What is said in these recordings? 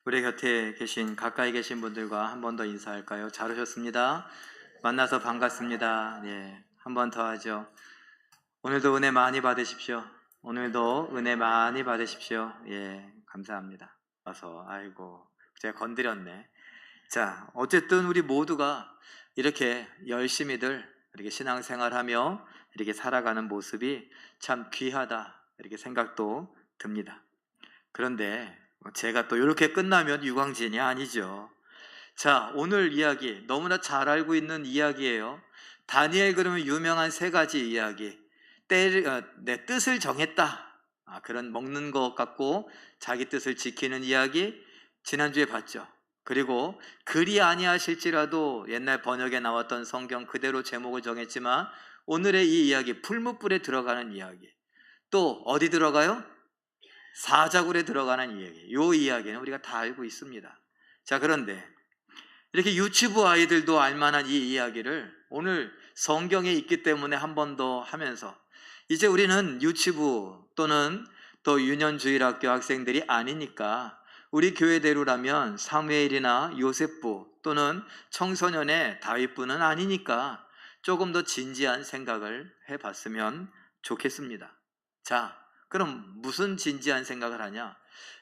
우리 곁에 계신 가까이 계신 분들과 한 번 더 인사할까요? 잘 오셨습니다. 만나서 반갑습니다. 예, 한 번 더 하죠. 오늘도 은혜 많이 받으십시오. 오늘도 은혜 많이 받으십시오. 예, 감사합니다. 와서 아이고 제가 건드렸네. 자, 어쨌든 우리 모두가 이렇게 열심히들 이렇게 신앙생활하며 이렇게 살아가는 모습이 참 귀하다 이렇게 생각도 듭니다. 그런데 제가 또 이렇게 끝나면 유광진이 아니죠. 자, 오늘 이야기 너무나 잘 알고 있는 이야기예요. 다니엘 그러면 유명한 세 가지 이야기. 내 뜻을 정했다. 그런 먹는 것 같고 자기 뜻을 지키는 이야기 지난주에 봤죠. 그리고 그리 아니하실지라도 옛날 번역에 나왔던 성경 그대로 제목을 정했지만 오늘의 이 이야기 풀무불에 들어가는 이야기. 또 어디 들어가요? 사자굴에 들어가는 이야기. 이 이야기는 우리가 다 알고 있습니다. 자, 그런데 이렇게 유치부 아이들도 알만한 이 이야기를 오늘 성경에 있기 때문에 한 번 더 하면서 이제 우리는 유치부 또는 또 유년주일학교 학생들이 아니니까 우리 교회대로라면 사무엘이나 요셉부 또는 청소년의 다윗부는 아니니까 조금 더 진지한 생각을 해봤으면 좋겠습니다. 자, 그럼 무슨 진지한 생각을 하냐?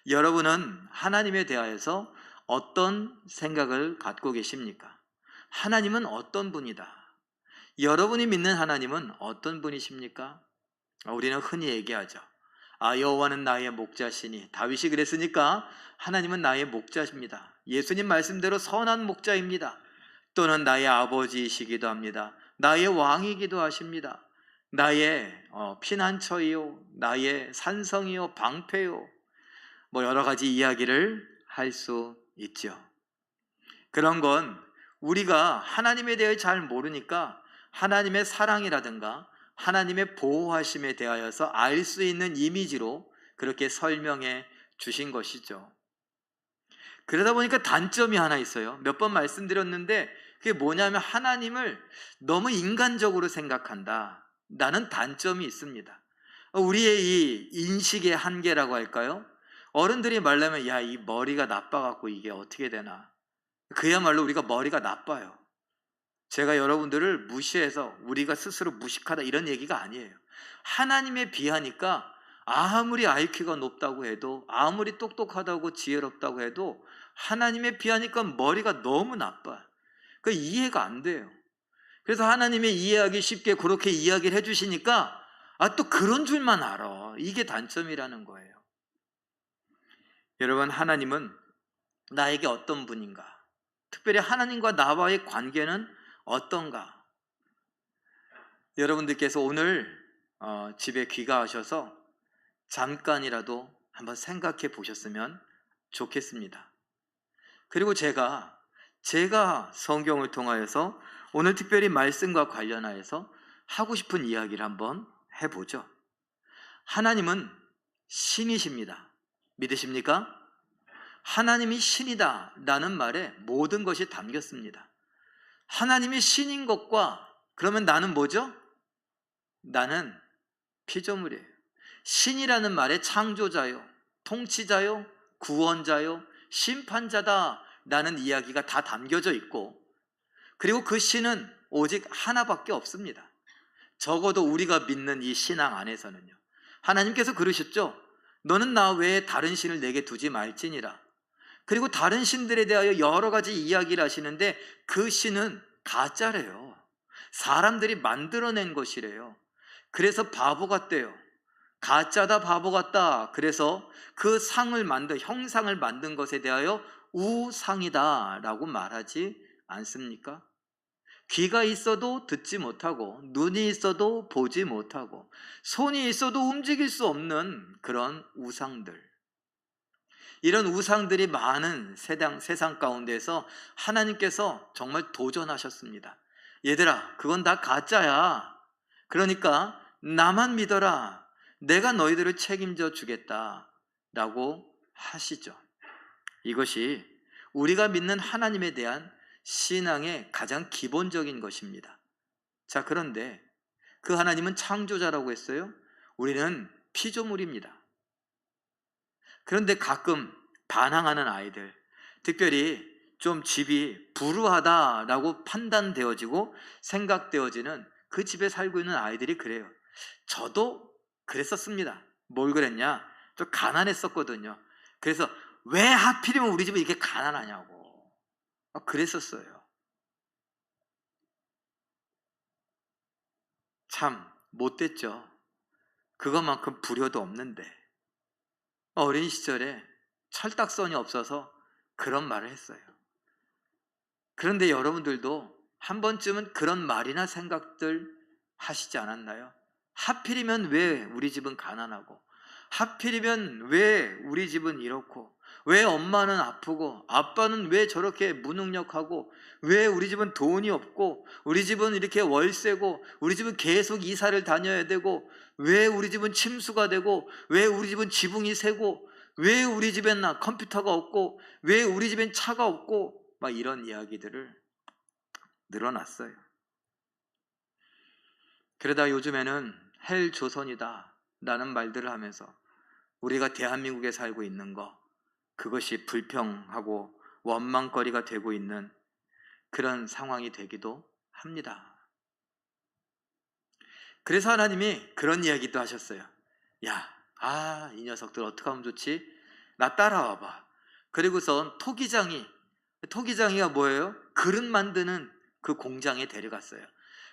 여러분은 하나님에 대하여서 어떤 생각을 갖고 계십니까? 하나님은 어떤 분이다? 여러분이 믿는 하나님은 어떤 분이십니까? 우리는 흔히 얘기하죠. 여호와는 나의 목자시니. 다윗이 그랬으니까 하나님은 나의 목자십니다. 예수님 말씀대로 선한 목자입니다. 또는 나의 아버지이시기도 합니다. 나의 왕이기도 하십니다. 나의 피난처이요, 나의 산성이요, 방패요, 여러 가지 이야기를 할 수 있죠. 그런 건 우리가 하나님에 대해 잘 모르니까 하나님의 사랑이라든가 하나님의 보호하심에 대하여서 알 수 있는 이미지로 그렇게 설명해 주신 것이죠. 그러다 보니까 단점이 하나 있어요. 몇 번 말씀드렸는데 그게 뭐냐면 하나님을 너무 인간적으로 생각한다. 라는 단점이 있습니다. 우리의 이 인식의 한계라고 할까요? 어른들이 말하면 야, 이 머리가 나빠갖고 이게 어떻게 되나. 그야말로 우리가 머리가 나빠요. 제가 여러분들을 무시해서 우리가 스스로 무식하다 이런 얘기가 아니에요. 하나님에 비하니까 아무리 IQ가 높다고 해도 아무리 똑똑하다고 지혜롭다고 해도 하나님에 비하니까 머리가 너무 나빠요. 그 이해가 안 돼요. 그래서 하나님의 이해하기 쉽게 그렇게 이야기를 해주시니까 또 그런 줄만 알아. 이게 단점이라는 거예요. 여러분, 하나님은 나에게 어떤 분인가? 특별히 하나님과 나와의 관계는 어떤가? 여러분들께서 오늘 집에 귀가하셔서 잠깐이라도 한번 생각해 보셨으면 좋겠습니다. 그리고 제가 성경을 통하여서 오늘 특별히 말씀과 관련하여서 하고 싶은 이야기를 한번 해보죠. 하나님은 신이십니다. 믿으십니까? 하나님이 신이다 라는 말에 모든 것이 담겼습니다. 하나님이 신인 것과 그러면 나는 뭐죠? 나는 피조물이에요. 신이라는 말에 창조자요, 통치자요, 구원자요, 심판자다 라는 이야기가 다 담겨져 있고, 그리고 그 신은 오직 하나밖에 없습니다. 적어도 우리가 믿는 이 신앙 안에서는요. 하나님께서 그러셨죠. 너는 나 외에 다른 신을 내게 두지 말지니라. 그리고 다른 신들에 대하여 여러 가지 이야기를 하시는데 그 신은 가짜래요. 사람들이 만들어낸 것이래요. 그래서 바보 같대요. 가짜다, 바보 같다. 그래서 그 형상을 만든 것에 대하여 우상이다 라고 말하지 않습니까? 귀가 있어도 듣지 못하고 눈이 있어도 보지 못하고 손이 있어도 움직일 수 없는 그런 우상들, 이런 우상들이 많은 세상 가운데서 하나님께서 정말 도전하셨습니다. 얘들아, 그건 다 가짜야. 그러니까 나만 믿어라. 내가 너희들을 책임져 주겠다 라고 하시죠. 이것이 우리가 믿는 하나님에 대한 신앙의 가장 기본적인 것입니다. 자, 그런데 그 하나님은 창조자라고 했어요. 우리는 피조물입니다. 그런데 가끔 반항하는 아이들, 특별히 좀 집이 불우하다라고 판단되어지고 생각되어지는 그 집에 살고 있는 아이들이 그래요. 저도 그랬었습니다. 뭘 그랬냐? 좀 가난했었거든요. 그래서 왜 하필이면 우리 집은 이렇게 가난하냐고 그랬었어요. 참 못됐죠. 그것만큼 불효도 없는데 어린 시절에 철딱선이 없어서 그런 말을 했어요. 그런데 여러분들도 한 번쯤은 그런 말이나 생각들 하시지 않았나요? 하필이면 왜 우리 집은 가난하고, 하필이면 왜 우리 집은 이렇고, 왜 엄마는 아프고 아빠는 왜 저렇게 무능력하고, 왜 우리 집은 돈이 없고, 우리 집은 이렇게 월세고, 우리 집은 계속 이사를 다녀야 되고, 왜 우리 집은 침수가 되고, 왜 우리 집은 지붕이 새고, 왜 우리 집엔 컴퓨터가 없고, 왜 우리 집엔 차가 없고, 막 이런 이야기들을 늘어놨어요. 그러다 요즘에는 헬조선이다 라는 말들을 하면서 우리가 대한민국에 살고 있는 거, 그것이 불평하고 원망거리가 되고 있는 그런 상황이 되기도 합니다. 그래서 하나님이 그런 이야기도 하셨어요. 야, 이 녀석들 어떻게 하면 좋지? 나 따라와봐. 그리고선 토기장이가 뭐예요? 그릇 만드는 그 공장에 데려갔어요.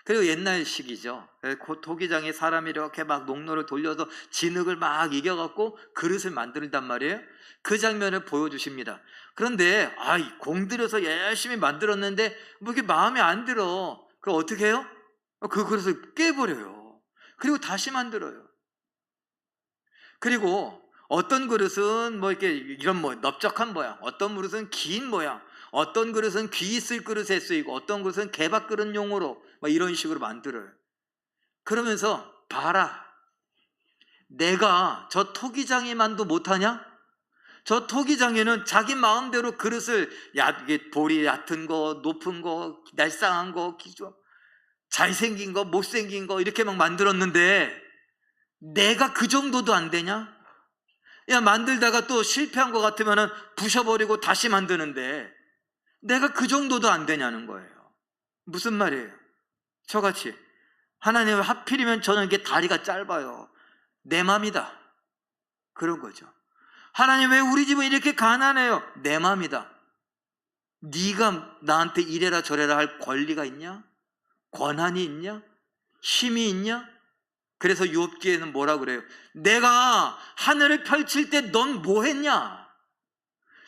그리고 옛날식이죠. 그 토기장이 사람이 이렇게 막 농로를 돌려서 진흙을 막 이겨갖고 그릇을 만든단 말이에요. 그 장면을 보여주십니다. 그런데 공들여서 열심히 만들었는데 뭐 이게 마음에 안 들어. 그럼 어떻게 해요? 그 그릇을 깨버려요. 그리고 다시 만들어요. 그리고 어떤 그릇은 뭐 이렇게 이런 넓적한 모양, 어떤 그릇은 긴 모양, 어떤 그릇은 귀 있을 그릇에 쓰이고, 어떤 그릇은 개밥 그릇용으로 이런 식으로 만들어요. 그러면서 봐라, 내가 저 토기장에만도 못하냐? 저 토기장에는 자기 마음대로 그릇을 이게 볼이 얕은 거, 높은 거, 날쌍한 거, 잘생긴 거, 못생긴 거 이렇게 막 만들었는데 내가 그 정도도 안 되냐? 만들다가 또 실패한 것 같으면 부셔버리고 다시 만드는데 내가 그 정도도 안 되냐는 거예요. 무슨 말이에요? 저같이 하나님 하필이면 저는 이게 다리가 짧아요. 내 맘이다. 그런 거죠. 하나님 왜 우리 집은 이렇게 가난해요? 내 맘이다. 네가 나한테 이래라 저래라 할 권리가 있냐? 권한이 있냐? 힘이 있냐? 그래서 욥기에는 뭐라 그래요? 내가 하늘을 펼칠 때 넌 뭐 했냐?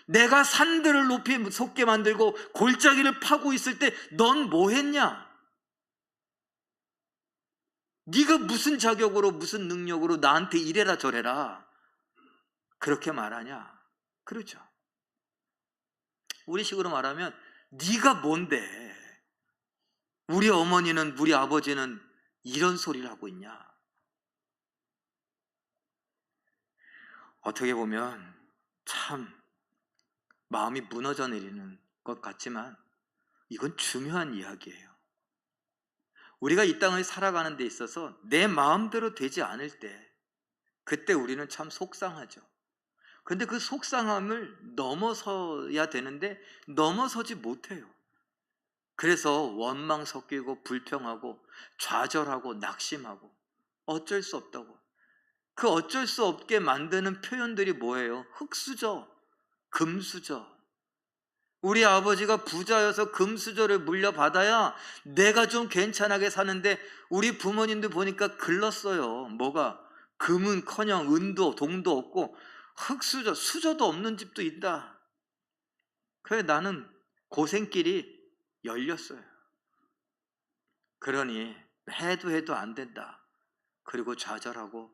내가 산들을 높이 솟게 만들고 골짜기를 파고 있을 때 넌 뭐 했냐? 네가 무슨 자격으로 무슨 능력으로 나한테 이래라 저래라 그렇게 말하냐? 그렇죠. 우리식으로 말하면 네가 뭔데 우리 어머니는 우리 아버지는 이런 소리를 하고 있냐? 어떻게 보면 참 마음이 무너져 내리는 것 같지만 이건 중요한 이야기예요. 우리가 이 땅을 살아가는 데 있어서 내 마음대로 되지 않을 때 그때 우리는 참 속상하죠. 근데 그 속상함을 넘어서야 되는데 넘어서지 못해요. 그래서 원망 섞이고 불평하고 좌절하고 낙심하고 어쩔 수 없다고. 그 어쩔 수 없게 만드는 표현들이 뭐예요? 흙수저, 금수저. 우리 아버지가 부자여서 금수저를 물려받아야 내가 좀 괜찮게 사는데 우리 부모님들 보니까 글렀어요. 뭐가? 금은커녕 은도 동도 없고 흙수저, 수저도 없는 집도 있다. 그래 나는 고생길이 열렸어요. 그러니 해도 안 된다. 그리고 좌절하고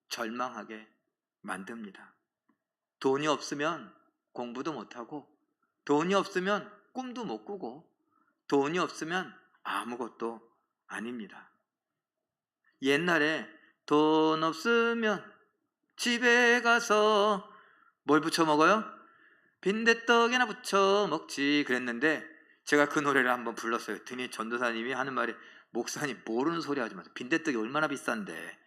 절망하게 만듭니다. 돈이 없으면 공부도 못하고 돈이 없으면 꿈도 못 꾸고 돈이 없으면 아무것도 아닙니다. 옛날에 돈 없으면 집에 가서 뭘 부쳐 먹어요? 빈대떡이나 부쳐 먹지 그랬는데 제가 그 노래를 한번 불렀어요. 드니 전도사님이 하는 말이 목사님 모르는 소리 하지 마세요. 빈대떡이 얼마나 비싼데.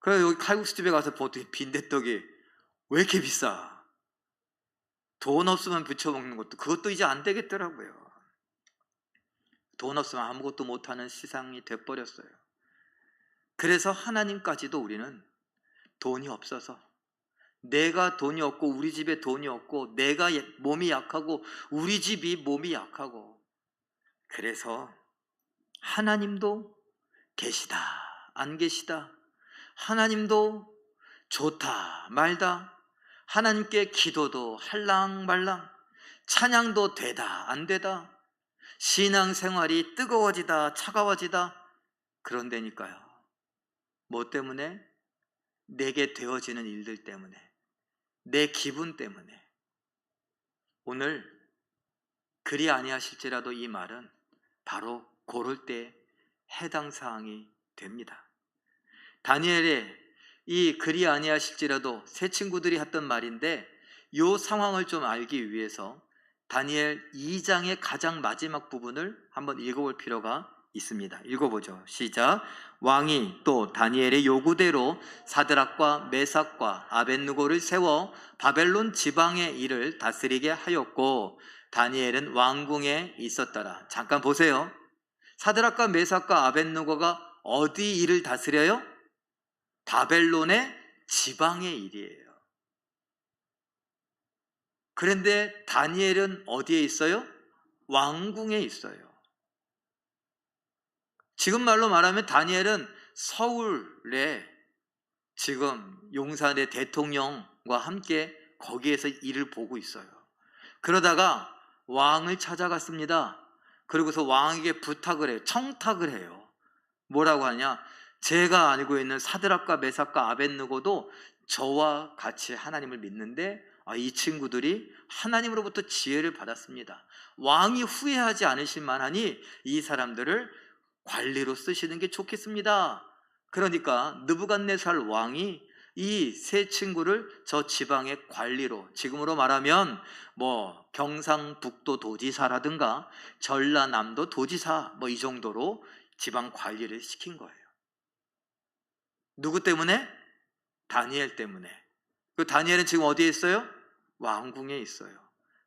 그래서 여기 칼국수집에 가서 보통 빈대떡이 왜 이렇게 비싸? 돈 없으면 부쳐먹는 것도, 그것도 이제 안 되겠더라고요. 돈 없으면 아무것도 못하는 세상이 돼버렸어요. 그래서 하나님까지도 우리는 돈이 없어서, 내가 돈이 없고 우리 집에 돈이 없고 내가 몸이 약하고 우리 집이 몸이 약하고, 그래서 하나님도 계시다 안 계시다, 하나님도 좋다 말다, 하나님께 기도도 할랑말랑, 찬양도 되다 안 되다, 신앙생활이 뜨거워지다 차가워지다, 그런다니까요. 뭐 때문에? 내게 되어지는 일들 때문에, 내 기분 때문에. 오늘 그리 아니하실지라도 이 말은 바로 고를 때 해당 사항이 됩니다. 다니엘의 이 그리 아니하실지라도 세 친구들이 했던 말인데, 이 상황을 좀 알기 위해서 다니엘 2장의 가장 마지막 부분을 한번 읽어볼 필요가 있습니다. 읽어보죠. 시작. 왕이 또 다니엘의 요구대로 사드락과 메삭과 아벳느고를 세워 바벨론 지방의 일을 다스리게 하였고 다니엘은 왕궁에 있었더라. 잠깐 보세요. 사드락과 메삭과 아벳느고가 어디 일을 다스려요? 바벨론의 지방의 일이에요. 그런데 다니엘은 어디에 있어요? 왕궁에 있어요. 지금 말로 말하면 다니엘은 서울에 지금 용산의 대통령과 함께 거기에서 일을 보고 있어요. 그러다가 왕을 찾아갔습니다. 그러고서 왕에게 부탁을 해요. 청탁을 해요. 뭐라고 하냐? 제가 알고 있는 사드락과 메삭과 아벳느고도 저와 같이 하나님을 믿는데 이 친구들이 하나님으로부터 지혜를 받았습니다. 왕이 후회하지 않으실 만하니 이 사람들을 관리로 쓰시는 게 좋겠습니다. 그러니까 느부갓네살 왕이 이 세 친구를 저 지방의 관리로, 지금으로 말하면 뭐 경상북도 도지사라든가 전라남도 도지사 뭐 이 정도로 지방 관리를 시킨 거예요. 누구 때문에? 다니엘 때문에. 그 다니엘은 지금 어디에 있어요? 왕궁에 있어요.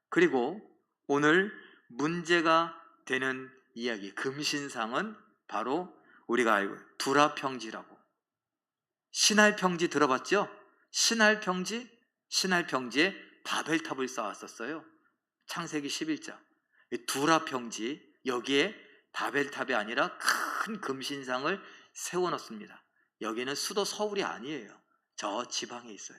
그리고 오늘 문제가 되는 이야기, 금신상은 바로 우리가 알고 두라평지라고. 신할평지 들어봤죠? 신할평지? 신할평지에 바벨탑을 쌓았었어요. 창세기 11장. 두라평지, 여기에 바벨탑이 아니라 큰 금신상을 세워놓습니다. 여기는 수도 서울이 아니에요. 저 지방에 있어요.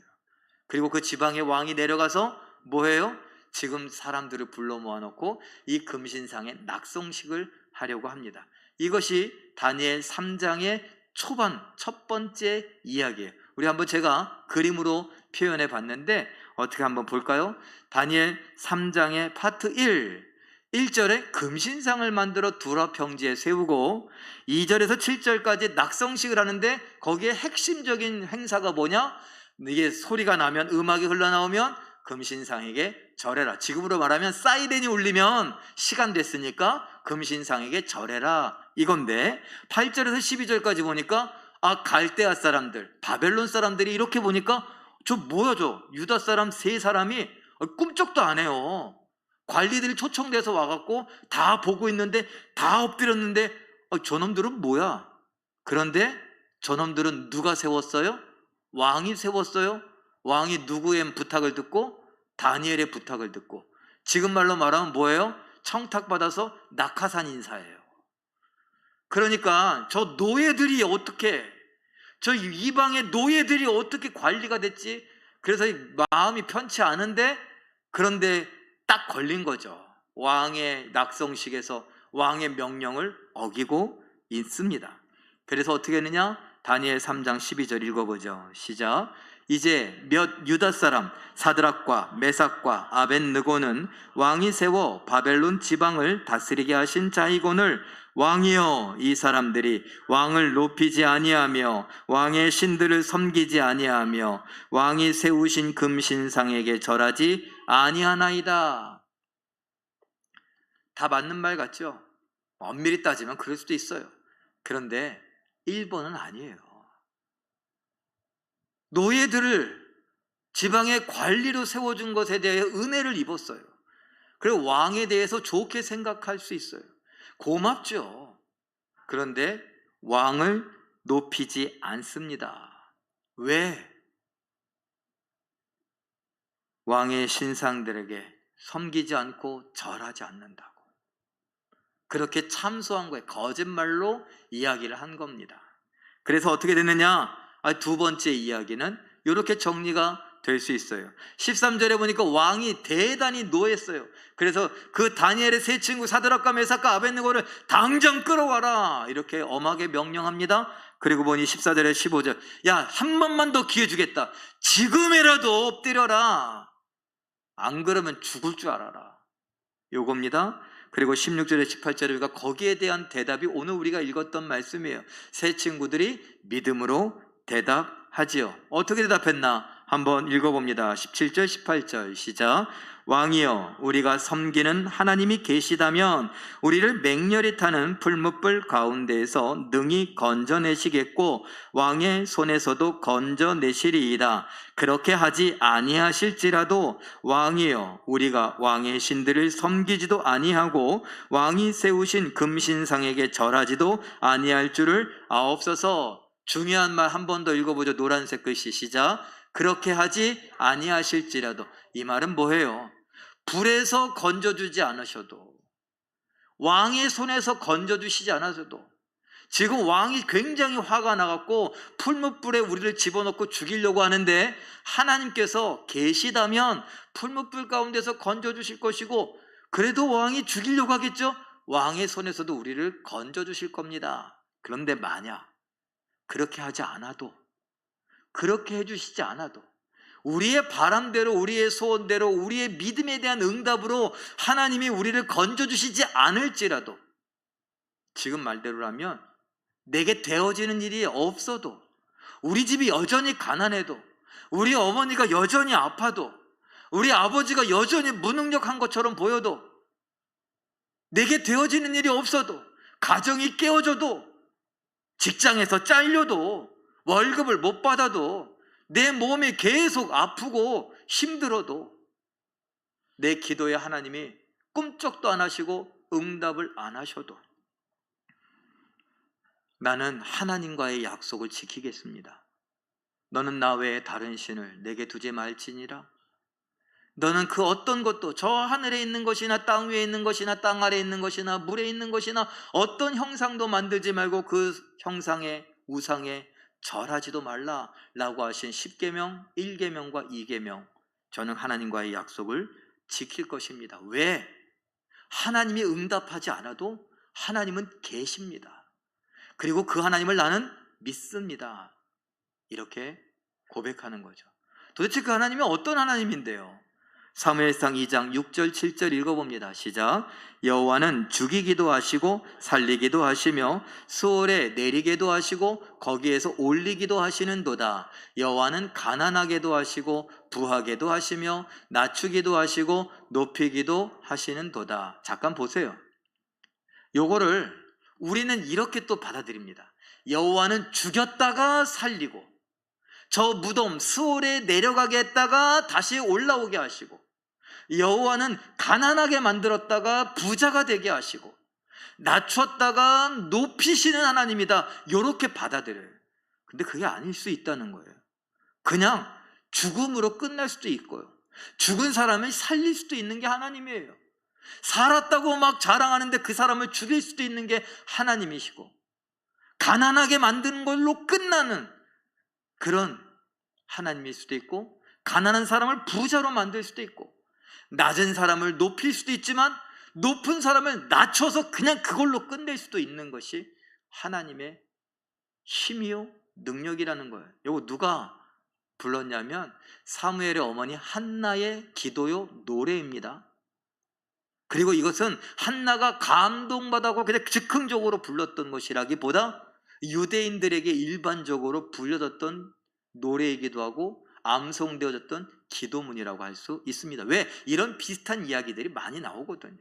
그리고 그 지방의 왕이 내려가서 뭐해요? 지금 사람들을 불러 모아놓고 이 금신상에 낙성식을 하려고 합니다. 이것이 다니엘 3장의 초반 첫 번째 이야기예요. 우리 한번 제가 그림으로 표현해 봤는데 어떻게 한번 볼까요? 다니엘 3장의 파트 1절에 금신상을 만들어 두라평지에 세우고 2절에서 7절까지 낙성식을 하는데 거기에 핵심적인 행사가 뭐냐? 이게 소리가 나면, 음악이 흘러나오면 금신상에게 절해라. 지금으로 말하면 사이렌이 울리면 시간 됐으니까 금신상에게 절해라 이건데, 8절에서 12절까지 보니까 갈대아 사람들, 바벨론 사람들이 이렇게 보니까 저 뭐야, 저 유다 사람 세 사람이 꿈쩍도 안 해요. 관리들이 초청돼서 와갖고 다 보고 있는데 다 엎드렸는데 저놈들은 뭐야? 그런데 저놈들은 누가 세웠어요? 왕이 세웠어요. 왕이 누구의 부탁을 듣고? 다니엘의 부탁을 듣고. 지금 말로 말하면 뭐예요? 청탁받아서 낙하산 인사예요. 그러니까 저 노예들이 어떻게, 저 이방의 노예들이 어떻게 관리가 됐지? 그래서 마음이 편치 않은데, 그런데 딱 걸린 거죠. 왕의 낙성식에서 왕의 명령을 어기고 있습니다. 그래서 어떻게 했느냐? 다니엘 3장 12절 읽어보죠. 시작. 이제 몇 유다 사람 사드락과 메삭과 아벳느고는 왕이 세워 바벨론 지방을 다스리게 하신 자이거늘 왕이여, 이 사람들이 왕을 높이지 아니하며 왕의 신들을 섬기지 아니하며 왕이 세우신 금신상에게 절하지 아니하나이다. 다 맞는 말 같죠? 엄밀히 따지면 그럴 수도 있어요. 그런데 1번은 아니에요. 노예들을 지방의 관리로 세워준 것에 대해 은혜를 입었어요. 그리고 왕에 대해서 좋게 생각할 수 있어요. 고맙죠. 그런데 왕을 높이지 않습니다. 왜? 왕의 신상들에게 섬기지 않고 절하지 않는다고. 그렇게 참소한 거예요. 거짓말로 이야기를 한 겁니다. 그래서 어떻게 됐느냐? 두 번째 이야기는 이렇게 정리가 될 수 있어요. 13절에 보니까 왕이 대단히 노했어요. 그래서 그 다니엘의 세 친구 사드락과 메삭과 아벳느고를 당장 끌어와라, 이렇게 엄하게 명령합니다. 그리고 보니 14절에 15절, 야, 한 번만 더 기회 주겠다. 지금이라도 엎드려라. 안 그러면 죽을 줄 알아라. 요겁니다. 그리고 16절에 18절에 우리가 거기에 대한 대답이 오늘 우리가 읽었던 말씀이에요. 세 친구들이 믿음으로 대답하지요. 어떻게 대답했나? 한번 읽어봅니다. 17절 18절 시작. 왕이여, 우리가 섬기는 하나님이 계시다면 우리를 맹렬히 타는 풀무불 가운데에서 능히 건져내시겠고 왕의 손에서도 건져내시리이다. 그렇게 하지 아니하실지라도 왕이여, 우리가 왕의 신들을 섬기지도 아니하고 왕이 세우신 금신상에게 절하지도 아니할 줄을 아옵소서. 중요한 말 한 번 더 읽어보죠. 노란색 글씨 시작. 그렇게 하지 아니하실지라도. 이 말은 뭐예요? 불에서 건져주지 않으셔도, 왕의 손에서 건져주시지 않으셔도, 지금 왕이 굉장히 화가 나갖고 풀무불에 우리를 집어넣고 죽이려고 하는데 하나님께서 계시다면 풀무불 가운데서 건져주실 것이고, 그래도 왕이 죽이려고 하겠죠? 왕의 손에서도 우리를 건져주실 겁니다. 그런데 만약 그렇게 하지 않아도, 그렇게 해주시지 않아도, 우리의 바람대로, 우리의 소원대로, 우리의 믿음에 대한 응답으로 하나님이 우리를 건져주시지 않을지라도, 지금 말대로라면 내게 되어지는 일이 없어도, 우리 집이 여전히 가난해도, 우리 어머니가 여전히 아파도, 우리 아버지가 여전히 무능력한 것처럼 보여도, 내게 되어지는 일이 없어도, 가정이 깨어져도, 직장에서 잘려도, 월급을 못 받아도, 내 몸이 계속 아프고 힘들어도 내 기도에 하나님이 꿈쩍도 안 하시고 응답을 안 하셔도 나는 하나님과의 약속을 지키겠습니다. 너는 나 외에 다른 신을 내게 두지 말지니라. 너는 그 어떤 것도, 저 하늘에 있는 것이나 땅 위에 있는 것이나 땅 아래에 있는 것이나 물에 있는 것이나 어떤 형상도 만들지 말고 그 형상에, 우상에 절하지도 말라라고 하신 10계명, 1계명과 2계명, 저는 하나님과의 약속을 지킬 것입니다. 왜? 하나님이 응답하지 않아도 하나님은 계십니다. 그리고 그 하나님을 나는 믿습니다. 이렇게 고백하는 거죠. 도대체 그 하나님이 어떤 하나님인데요? 사무엘상 2장 6절 7절 읽어봅니다. 시작. 여호와는 죽이기도 하시고 살리기도 하시며 수월에 내리게도 하시고 거기에서 올리기도 하시는도다. 여호와는 가난하게도 하시고 부하게도 하시며 낮추기도 하시고 높이기도 하시는도다. 잠깐 보세요. 요거를 우리는 이렇게 또 받아들입니다. 여호와는 죽였다가 살리고, 저 무덤 스올에 내려가게 했다가 다시 올라오게 하시고, 여호와는 가난하게 만들었다가 부자가 되게 하시고, 낮췄다가 높이시는 하나님이다. 이렇게 받아들여요. 근데 그게 아닐 수 있다는 거예요. 그냥 죽음으로 끝날 수도 있고요, 죽은 사람을 살릴 수도 있는 게 하나님이에요. 살았다고 막 자랑하는데 그 사람을 죽일 수도 있는 게 하나님이시고, 가난하게 만드는 걸로 끝나는 그런 하나님일 수도 있고, 가난한 사람을 부자로 만들 수도 있고, 낮은 사람을 높일 수도 있지만 높은 사람을 낮춰서 그냥 그걸로 끝낼 수도 있는 것이 하나님의 힘이요 능력이라는 거예요. 이거 누가 불렀냐면 사무엘의 어머니 한나의 기도요 노래입니다. 그리고 이것은 한나가 감동받아고 그냥 즉흥적으로 불렀던 것이라기보다 유대인들에게 일반적으로 불려졌던 노래이기도 하고 암송되어졌던 기도문이라고 할 수 있습니다. 왜? 이런 비슷한 이야기들이 많이 나오거든요.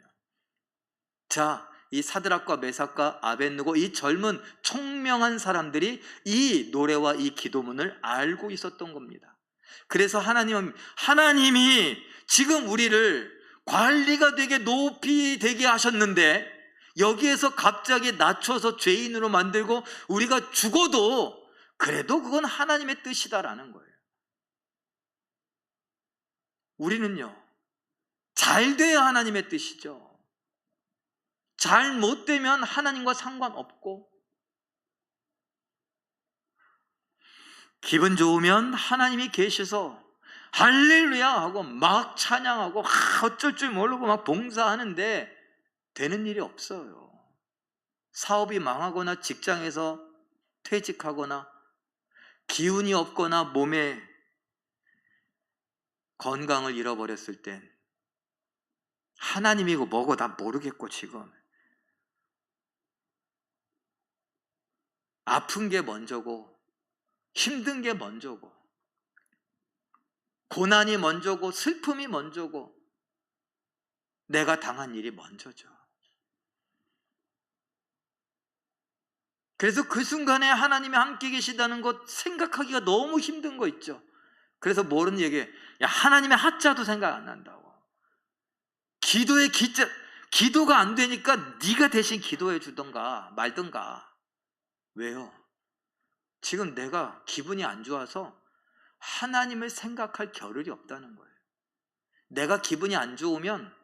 자, 이 사드락과 메삭과 아벳느고, 이 젊은 총명한 사람들이 이 노래와 이 기도문을 알고 있었던 겁니다. 그래서 하나님이 지금 우리를 관리가 되게 높이 되게 하셨는데 여기에서 갑자기 낮춰서 죄인으로 만들고 우리가 죽어도 그래도 그건 하나님의 뜻이다라는 거예요. 우리는요, 잘 돼야 하나님의 뜻이죠. 잘못되면 하나님과 상관없고, 기분 좋으면 하나님이 계셔서 할렐루야 하고 막 찬양하고 어쩔 줄 모르고 막 봉사하는데 되는 일이 없어요. 사업이 망하거나 직장에서 퇴직하거나 기운이 없거나 몸에 건강을 잃어버렸을 땐 하나님이고 뭐고 다 모르겠고 지금 아픈 게 먼저고 힘든 게 먼저고 고난이 먼저고 슬픔이 먼저고 내가 당한 일이 먼저죠. 그래서 그 순간에 하나님이 함께 계시다는 것 생각하기가 너무 힘든 거 있죠. 그래서 모르는 얘기에 야, 하나님의 하자도 생각 안 난다고. 기도의 기자, 기도가 안 되니까 네가 대신 기도해 주던가 말던가. 왜요? 지금 내가 기분이 안 좋아서 하나님을 생각할 겨를이 없다는 거예요. 내가 기분이 안 좋으면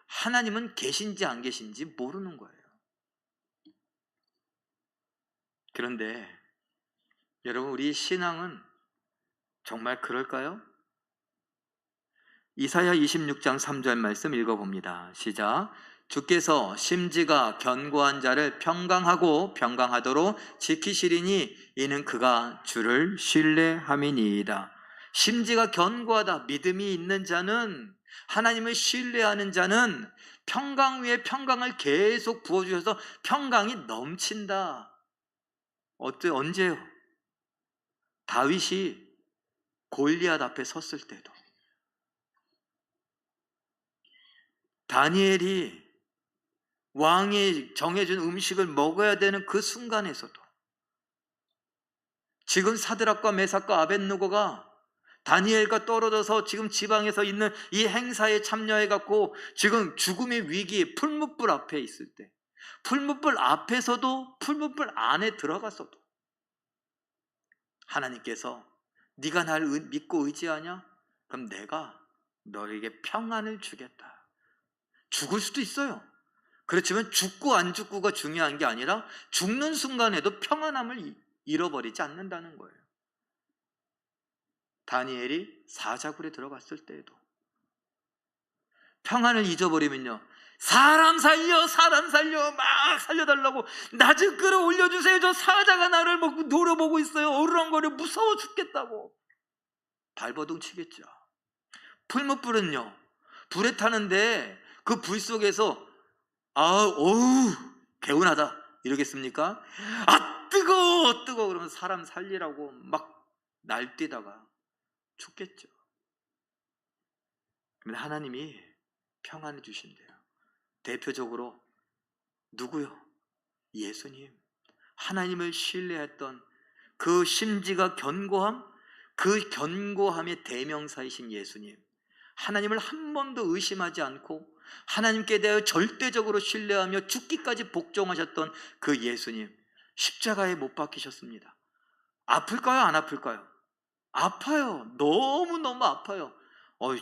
하나님은 계신지 안 계신지 모르는 거예요. 그런데 여러분, 우리 신앙은 정말 그럴까요? 이사야 26장 3절 말씀 읽어봅니다. 시작. 주께서 심지가 견고한 자를 평강하도록 지키시리니 이는 그가 주를 신뢰함이니이다. 심지가 견고하다, 믿음이 있는 자는, 하나님을 신뢰하는 자는 평강 위에 평강을 계속 부어주셔서 평강이 넘친다. 언제요? 다윗이 골리앗 앞에 섰을 때도, 다니엘이 왕이 정해준 음식을 먹어야 되는 그 순간에서도, 지금 사드락과 메삭과 아벳느고가 다니엘과 떨어져서 지금 지방에서 있는 이 행사에 참여해갖고 지금 죽음의 위기, 풀무불 앞에 있을 때, 풀무불 앞에서도 풀무불 안에 들어갔어도 하나님께서 네가 날 믿고 의지하냐? 그럼 내가 너에게 평안을 주겠다. 죽을 수도 있어요. 그렇지만 죽고 안 죽고가 중요한 게 아니라 죽는 순간에도 평안함을 잃어버리지 않는다는 거예요. 다니엘이 사자굴에 들어갔을 때에도 평안을 잊어버리면요, 사람 살려 막 살려달라고, 나 좀 끌어올려주세요, 저 사자가 나를 노려보고 있어요, 어르렁거려 무서워 죽겠다고 발버둥 치겠죠. 풀무불은요, 불에 타는데 그 불 속에서 어우 개운하다 이러겠습니까? 아 뜨거워 그러면 사람 살리라고 막 날뛰다가 죽겠죠. 그런데 하나님이 평안을 주신대요. 대표적으로 누구요? 예수님. 하나님을 신뢰했던 그 심지가 견고함, 그 견고함의 대명사이신 예수님. 하나님을 한 번도 의심하지 않고 하나님께 대하여 절대적으로 신뢰하며 죽기까지 복종하셨던 그 예수님, 십자가에 못 박히셨습니다. 아플까요? 안 아플까요? 아파요. 너무너무 아파요.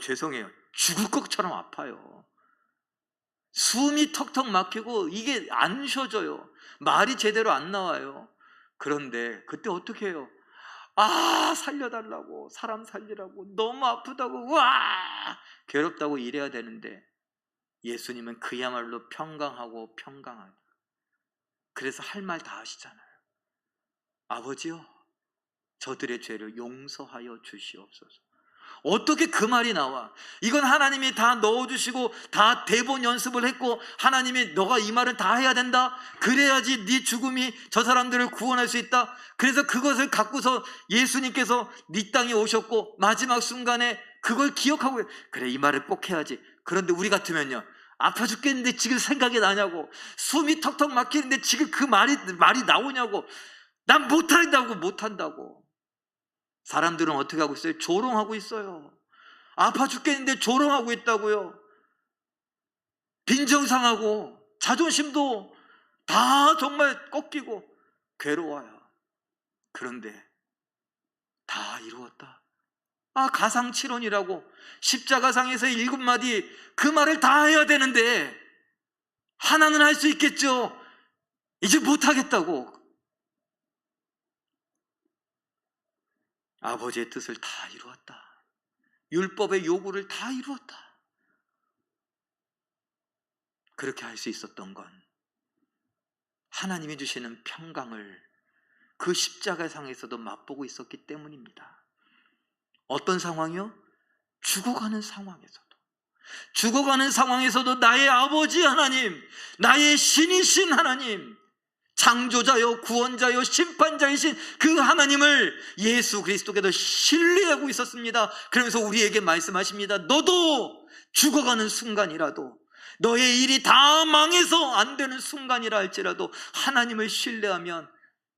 죄송해요. 죽을 것처럼 아파요. 숨이 턱턱 막히고 이게 안 쉬어져요. 말이 제대로 안 나와요. 그런데 그때 어떻게 해요? 살려달라고, 사람 살리라고, 너무 아프다고, 와 괴롭다고 이래야 되는데 예수님은 그야말로 평강하고 평강하다. 그래서 할 말 다 하시잖아요. 아버지요, 저들의 죄를 용서하여 주시옵소서. 어떻게 그 말이 나와? 이건 하나님이 다 넣어주시고 다 대본 연습을 했고 하나님이 너가 이 말은 다 해야 된다, 그래야지 네 죽음이 저 사람들을 구원할 수 있다. 그래서 그것을 갖고서 예수님께서 네 땅에 오셨고 마지막 순간에 그걸 기억하고, 그래 이 말을 꼭 해야지. 그런데 우리 같으면요, 아파 죽겠는데 지금 생각이 나냐고, 숨이 턱턱 막히는데 지금 그 말이 나오냐고, 난 못한다고. 사람들은 어떻게 하고 있어요? 조롱하고 있어요. 아파 죽겠는데 조롱하고 있다고요. 빈정상하고 자존심도 다 정말 꺾이고 괴로워요. 그런데 다 이루었다. 가상칠언이라고 십자가상에서 7마디 그 말을 다 해야 되는데 하나는 할 수 있겠죠. 이제 못하겠다고. 아버지의 뜻을 다 이루었다. 율법의 요구를 다 이루었다. 그렇게 할 수 있었던 건 하나님이 주시는 평강을 그 십자가상에서도 맛보고 있었기 때문입니다. 어떤 상황이요? 죽어가는 상황에서도. 죽어가는 상황에서도 나의 아버지 하나님, 나의 신이신 하나님, 창조자요 구원자요 심판자이신 그 하나님을 예수 그리스도께서 신뢰하고 있었습니다. 그러면서 우리에게 말씀하십니다. 너도 죽어가는 순간이라도, 너의 일이 다 망해서 안 되는 순간이라 할지라도 하나님을 신뢰하면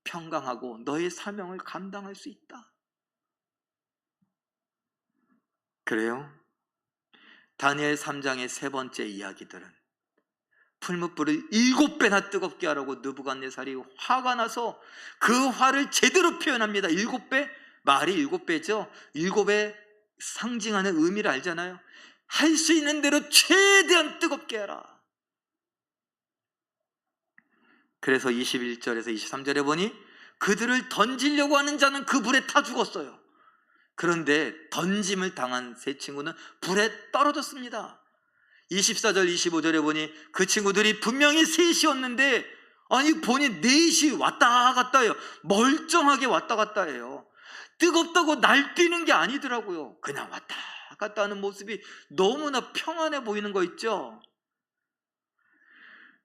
평강하고 너의 사명을 감당할 수 있다. 그래요? 다니엘 3장의 세 번째 이야기들은 풀무불을 7배나 뜨겁게 하라고 느부갓네살이 화가 나서 그 화를 제대로 표현합니다. 7배? 말이 7배죠. 7배 상징하는 의미를 알잖아요. 할 수 있는 대로 최대한 뜨겁게 해라. 그래서 21절에서 23절에 보니 그들을 던지려고 하는 자는 그 불에 타 죽었어요. 그런데 던짐을 당한 세 친구는 불에 떨어졌습니다. 24절 25절에 보니 그 친구들이 분명히 셋이었는데 보니 넷이 왔다 갔다 해요. 멀쩡하게 왔다 갔다 해요. 뜨겁다고 날뛰는 게 아니더라고요. 그냥 왔다 갔다 하는 모습이 너무나 평안해 보이는 거 있죠.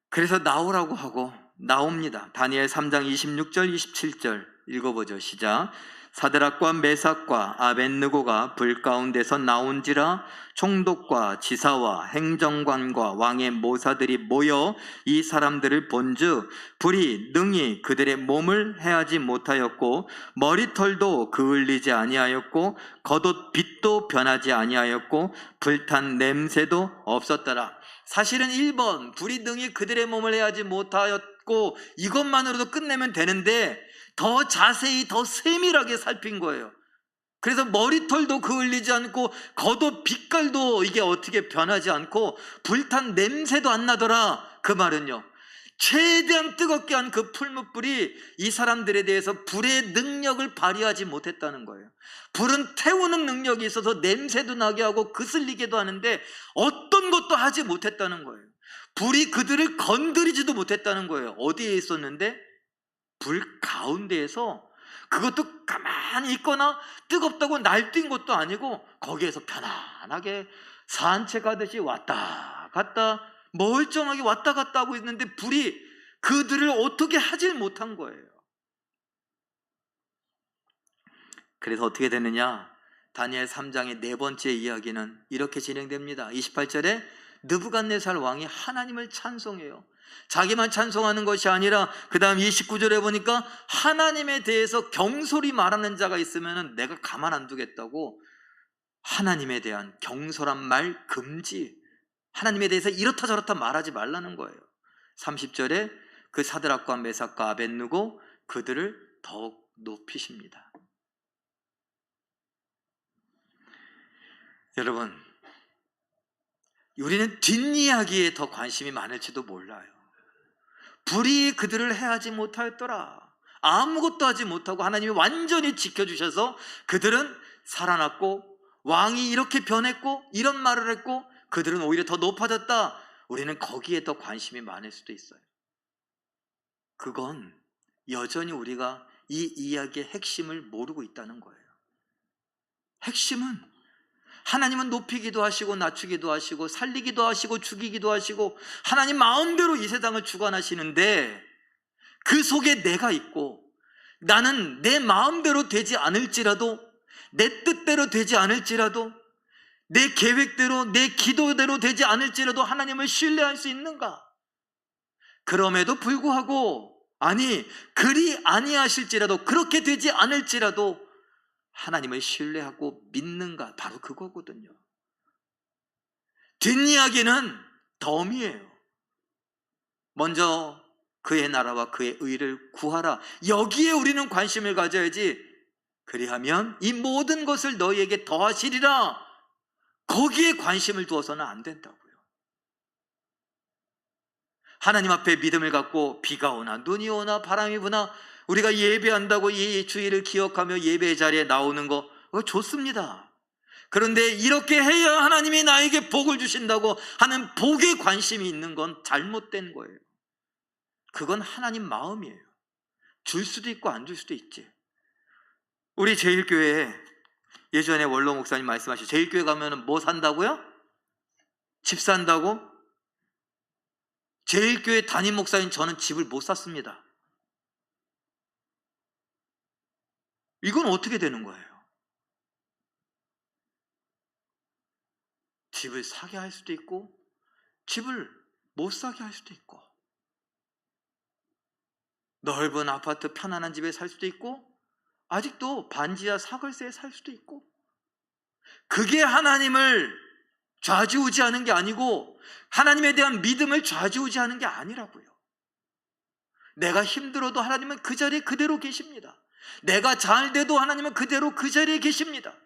그래서 나오라고 하고 나옵니다. 다니엘 3장 26절 27절 읽어보죠. 시작. 사드락과 메삭과 아벳느고가 불 가운데서 나온지라 총독과 지사와 행정관과 왕의 모사들이 모여 이 사람들을 본즉 불이 능히 그들의 몸을 해하지 못하였고 머리털도 그을리지 아니하였고 겉옷 빛도 변하지 아니하였고 불탄 냄새도 없었더라. 사실은 1번 불이 능히 그들의 몸을 해하지 못하였고 이것만으로도 끝내면 되는데 더 자세히 더 세밀하게 살핀 거예요. 그래서 머리털도 그을리지 않고 겉옷 빛깔도 이게 어떻게 변하지 않고 불탄 냄새도 안 나더라. 그 말은요, 최대한 뜨겁게 한 그 풀무불이 이 사람들에 대해서 불의 능력을 발휘하지 못했다는 거예요. 불은 태우는 능력이 있어서 냄새도 나게 하고 그슬리게도 하는데 어떤 것도 하지 못했다는 거예요. 불이 그들을 건드리지도 못했다는 거예요. 어디에 있었는데? 불 가운데에서, 그것도 가만히 있거나 뜨겁다고 날뛴 것도 아니고 거기에서 편안하게 산책하듯이 왔다 갔다 멀쩡하게 왔다 갔다 하고 있는데 불이 그들을 어떻게 하질 못한 거예요. 그래서 어떻게 되느냐? 다니엘 3장의 네 번째 이야기는 이렇게 진행됩니다. 28절에 느부갓네살 왕이 하나님을 찬송해요. 자기만 찬송하는 것이 아니라 그 다음 29절에 보니까 하나님에 대해서 경솔히 말하는 자가 있으면 내가 가만 안 두겠다고 하나님에 대한 경솔한 말 금지, 하나님에 대해서 이렇다 저렇다 말하지 말라는 거예요. 30절에 그 사드락과 메삭과 아벳느고 그들을 더욱 높이십니다. 여러분, 우리는 뒷이야기에 더 관심이 많을지도 몰라요. 불이 그들을 해하지 못하였더라. 아무것도 하지 못하고 하나님이 완전히 지켜주셔서 그들은 살아났고 왕이 이렇게 변했고 이런 말을 했고 그들은 오히려 더 높아졌다. 우리는 거기에 더 관심이 많을 수도 있어요. 그건 여전히 우리가 이 이야기의 핵심을 모르고 있다는 거예요. 핵심은 하나님은 높이기도 하시고 낮추기도 하시고 살리기도 하시고 죽이기도 하시고 하나님 마음대로 이 세상을 주관하시는데 그 속에 내가 있고 나는 내 마음대로 되지 않을지라도 내 뜻대로 되지 않을지라도 내 계획대로 내 기도대로 되지 않을지라도 하나님을 신뢰할 수 있는가? 그럼에도 불구하고 그리 아니하실지라도 그렇게 되지 않을지라도 하나님을 신뢰하고 믿는가, 바로 그거거든요. 뒷이야기는 덤이에요. 먼저 그의 나라와 그의 의를 구하라. 여기에 우리는 관심을 가져야지. 그리하면 이 모든 것을 너희에게 더하시리라. 거기에 관심을 두어서는 안 된다고요. 하나님 앞에 믿음을 갖고 비가 오나 눈이 오나 바람이 부나 우리가 예배한다고 이 주의를 기억하며 예배 자리에 나오는 거 좋습니다. 그런데 이렇게 해야 하나님이 나에게 복을 주신다고 하는 복에 관심이 있는 건 잘못된 거예요. 그건 하나님 마음이에요. 줄 수도 있고 안 줄 수도 있지. 우리 제일교회에 예전에 원로 목사님 말씀하시죠. 제일교회 가면 뭐 산다고요? 집 산다고? 제일교회 담임 목사님 저는 집을 못 샀습니다. 이건 어떻게 되는 거예요? 집을 사게 할 수도 있고 집을 못 사게 할 수도 있고 넓은 아파트 편안한 집에 살 수도 있고 아직도 반지하 사글세에 살 수도 있고 그게 하나님을 좌지우지하는 게 아니고 하나님에 대한 믿음을 좌지우지하는 게 아니라고요. 내가 힘들어도 하나님은 그 자리에 그대로 계십니다. 내가 잘 돼도 하나님은 그대로 그 자리에 계십니다.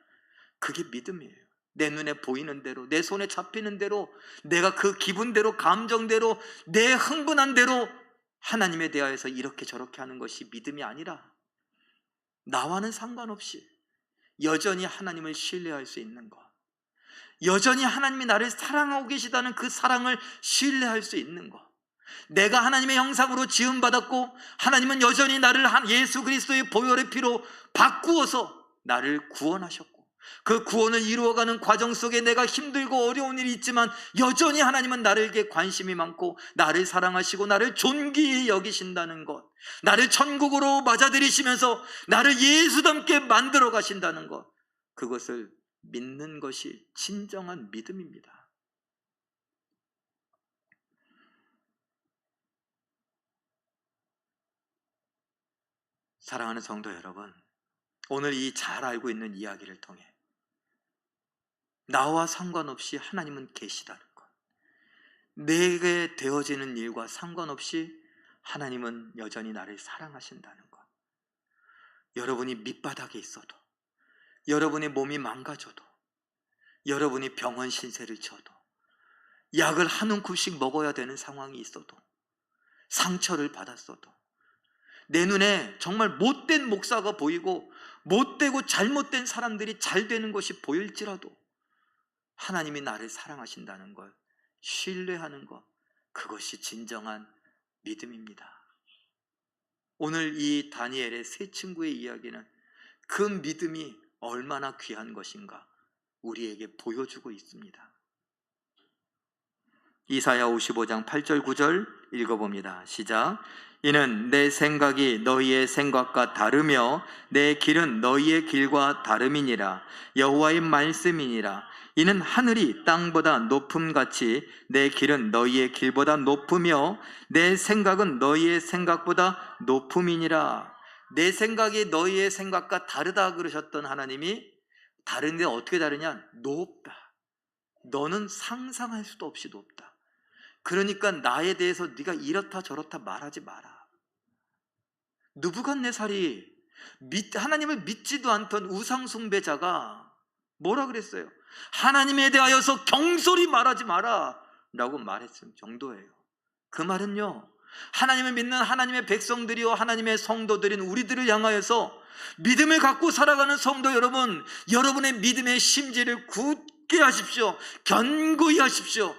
그게 믿음이에요. 내 눈에 보이는 대로, 내 손에 잡히는 대로, 내가 그 기분대로, 감정대로, 내 흥분한 대로 하나님에 대하여서 이렇게 저렇게 하는 것이 믿음이 아니라 나와는 상관없이 여전히 하나님을 신뢰할 수 있는 것, 여전히 하나님이 나를 사랑하고 계시다는 그 사랑을 신뢰할 수 있는 것, 내가 하나님의 형상으로 지음받았고 하나님은 여전히 나를 예수 그리스도의 보혈의 피로 바꾸어서 나를 구원하셨고 그 구원을 이루어가는 과정 속에 내가 힘들고 어려운 일이 있지만 여전히 하나님은 나에게 관심이 많고 나를 사랑하시고 나를 존귀히 여기신다는 것, 나를 천국으로 맞아들이시면서 나를 예수닮게 만들어 가신다는 것, 그것을 믿는 것이 진정한 믿음입니다. 사랑하는 성도 여러분, 오늘 이 잘 알고 있는 이야기를 통해 나와 상관없이 하나님은 계시다는 것, 내게 되어지는 일과 상관없이 하나님은 여전히 나를 사랑하신다는 것, 여러분이 밑바닥에 있어도, 여러분의 몸이 망가져도, 여러분이 병원 신세를 져도, 약을 한 움큼씩 먹어야 되는 상황이 있어도, 상처를 받았어도, 내 눈에 정말 못된 목사가 보이고 못되고 잘못된 사람들이 잘 되는 것이 보일지라도 하나님이 나를 사랑하신다는 걸 신뢰하는 것, 그것이 진정한 믿음입니다. 오늘 이 다니엘의 세 친구의 이야기는 그 믿음이 얼마나 귀한 것인가 우리에게 보여주고 있습니다. 이사야 55장 8절 9절 읽어봅니다. 시작. 이는 내 생각이 너희의 생각과 다르며 내 길은 너희의 길과 다름이니라. 여호와의 말씀이니라. 이는 하늘이 땅보다 높음같이 내 길은 너희의 길보다 높으며 내 생각은 너희의 생각보다 높음이니라. 내 생각이 너희의 생각과 다르다 그러셨던 하나님이 다른데 어떻게 다르냐? 높다. 너는 상상할 수도 없이 높다. 그러니까 나에 대해서 네가 이렇다 저렇다 말하지 마라. 느부갓네살이 하나님을 믿지도 않던 우상 숭배자가 뭐라 그랬어요? 하나님에 대하여서 경솔히 말하지 마라 라고 말했을 정도예요. 그 말은요, 하나님을 믿는 하나님의 백성들이요 하나님의 성도들인 우리들을 향하여서 믿음을 갖고 살아가는 성도 여러분, 여러분의 믿음의 심지를 굳게 하십시오. 견고히 하십시오.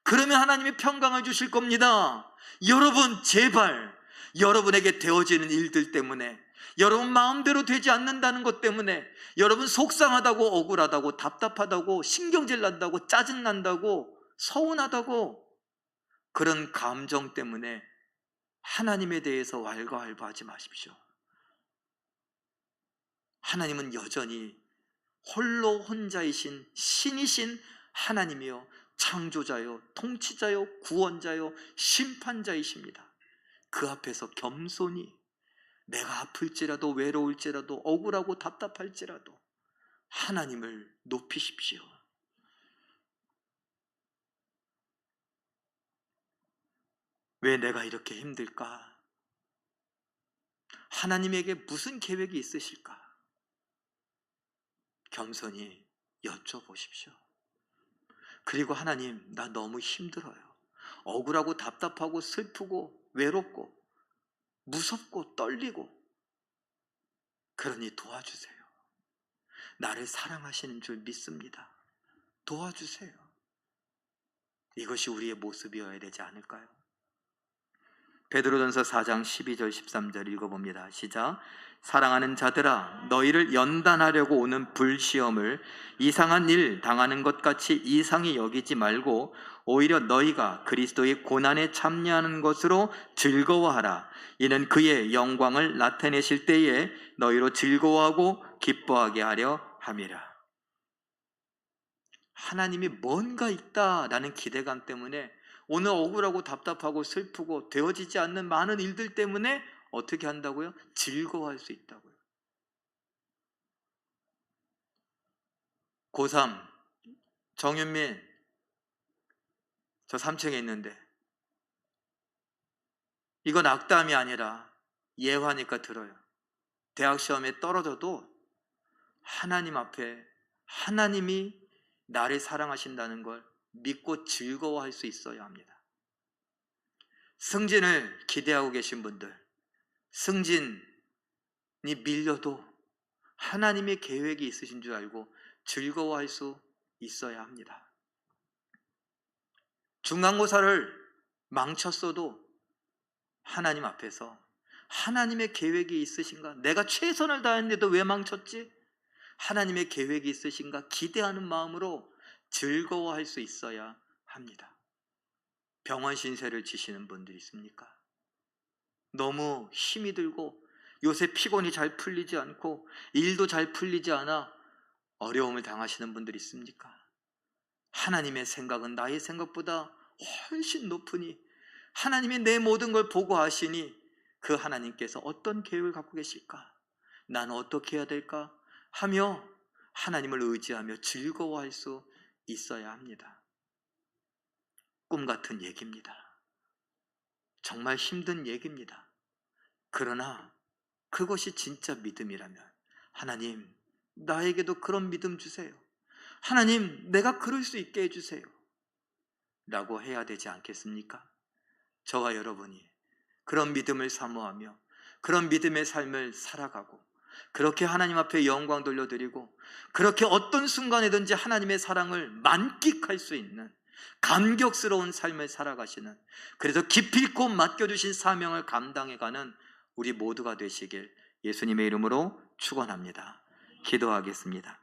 그러면 하나님이 평강을 주실 겁니다. 여러분 제발 여러분에게 되어지는 일들 때문에, 여러분 마음대로 되지 않는다는 것 때문에, 여러분 속상하다고 억울하다고 답답하다고 신경질 난다고 짜증난다고 서운하다고 그런 감정 때문에 하나님에 대해서 왈가왈부하지 마십시오. 하나님은 여전히 홀로 혼자이신 신이신 하나님이요 창조자요 통치자요 구원자요 심판자이십니다. 그 앞에서 겸손히 내가 아플지라도 외로울지라도 억울하고 답답할지라도 하나님을 높이십시오. 왜 내가 이렇게 힘들까? 하나님에게 무슨 계획이 있으실까? 겸손히 여쭤보십시오. 그리고 하나님, 나 너무 힘들어요. 억울하고 답답하고 슬프고 외롭고 무섭고 떨리고, 그러니 도와주세요. 나를 사랑하시는 줄 믿습니다. 도와주세요. 이것이 우리의 모습이어야 되지 않을까요? 베드로전서 4장 12절 13절 읽어봅니다. 시작. 사랑하는 자들아, 너희를 연단하려고 오는 불시험을 이상한 일 당하는 것 같이 이상히 여기지 말고 오히려 너희가 그리스도의 고난에 참여하는 것으로 즐거워하라. 이는 그의 영광을 나타내실 때에 너희로 즐거워하고 기뻐하게 하려 함이라. 하나님이 뭔가 있다라는 기대감 때문에 오늘 억울하고 답답하고 슬프고 되어지지 않는 많은 일들 때문에 어떻게 한다고요? 즐거워할 수 있다고요. 고3 정윤민, 저 3층에 있는데 이건 악담이 아니라 예화니까 들어요. 대학 시험에 떨어져도 하나님 앞에 하나님이 나를 사랑하신다는 걸 믿고 즐거워할 수 있어야 합니다. 승진을 기대하고 계신 분들, 승진이 밀려도 하나님의 계획이 있으신 줄 알고 즐거워할 수 있어야 합니다. 중간고사를 망쳤어도 하나님 앞에서 하나님의 계획이 있으신가? 내가 최선을 다했는데도 왜 망쳤지? 하나님의 계획이 있으신가? 기대하는 마음으로 즐거워할 수 있어야 합니다. 병원 신세를 지시는 분들이 있습니까? 너무 힘이 들고 요새 피곤이 잘 풀리지 않고 일도 잘 풀리지 않아 어려움을 당하시는 분들이 있습니까? 하나님의 생각은 나의 생각보다 훨씬 높으니 하나님이 내 모든 걸 보고 아시니 그 하나님께서 어떤 계획을 갖고 계실까? 나는 어떻게 해야 될까? 하며 하나님을 의지하며 즐거워할 수 있어야 합니다. 꿈 같은 얘기입니다. 정말 힘든 얘기입니다. 그러나 그것이 진짜 믿음이라면 하나님, 나에게도 그런 믿음 주세요. 하나님, 내가 그럴 수 있게 해주세요. 라고 해야 되지 않겠습니까? 저와 여러분이 그런 믿음을 사모하며 그런 믿음의 삶을 살아가고 그렇게 하나님 앞에 영광 돌려드리고 그렇게 어떤 순간이든지 하나님의 사랑을 만끽할 수 있는 감격스러운 삶을 살아가시는, 그래서 기필코 맡겨주신 사명을 감당해가는 우리 모두가 되시길 예수님의 이름으로 축원합니다. 기도하겠습니다.